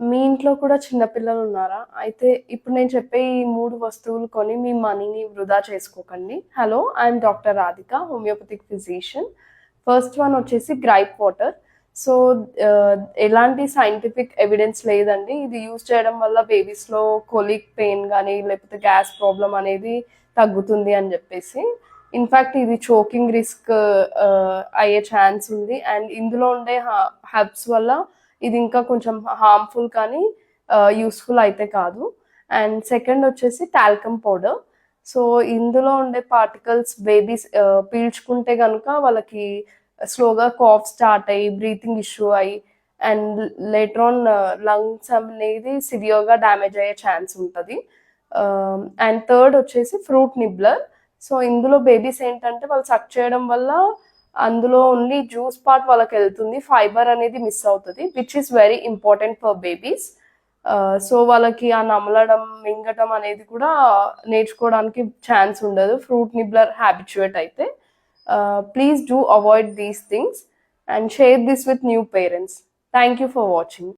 మీ ఇంట్లో కూడా చిన్న పిల్లలు ఉన్నారా? అయితే ఇప్పుడు నేను చెప్పే ఈ 3 వస్తువులు కొని మీ మనీని వృధా చేసుకోకండి. Hello! I'm doctor Radhika, homoeopathic physician. First one వచ్చేసి గ్రైప్ వాటర్. సో, ఎలాంటి సైంటిఫిక్ ఎవిడెన్స్ లేదండి. ఇది యూజ్ చేయడం వల్ల బేబీస్‌లో కొలిక్ పెయిన్ గానీ, లేకపోతే గ్యాస్ ప్రాబ్లమ్ అనేది తగ్గుతుంది అని జెప్పేసి. ఇన్‌ఫాక్ట్ ఇది చోకింగ్ రిస్క్ అయ్యే ఛాన్స్ ఉంది. అండ్ ఇందులో ఉండే హెర్బ్స్ వల్ల ఇది ఇంకా కొంచెం హార్మ్ఫుల్ కానీ యూస్ఫుల్ అయితే కాదు. అండ్ సెకండ్ వచ్చేసి టాల్కమ్ పౌడర్. సో ఇందులో ఉండే పార్టికల్స్ బేబీస్ పీల్చుకుంటే కనుక వాళ్ళకి స్లోగా కాఫ్ స్టార్ట్ అయ్యి బ్రీతింగ్ ఇష్యూ అయ్యి అండ్ లేటర్ ఆన్ లంగ్స్ అనేది సివియర్గా డ్యామేజ్ అయ్యే ఛాన్స్ ఉంటుంది. అండ్ థర్డ్ వచ్చేసి ఫ్రూట్ నిబ్లర్. సో ఇందులో బేబీస్ ఏంటంటే వాళ్ళు సక్ చేయడం వల్ల అందులో ఓన్లీ జ్యూస్ పార్ట్ వాళ్ళకి వెళ్తుంది, ఫైబర్ అనేది మిస్ అవుతుంది, which is very important for babies. So వాళ్ళకి ఆ నమలడం మింగటం అనేది కూడా నేర్చుకోవడానికి ఛాన్స్ ఉండదు ఫ్రూట్ నిబ్లర్ హ్యాబిచుయేట్ అయితే. Please do avoid these things and share this with new parents. Thank you for watching.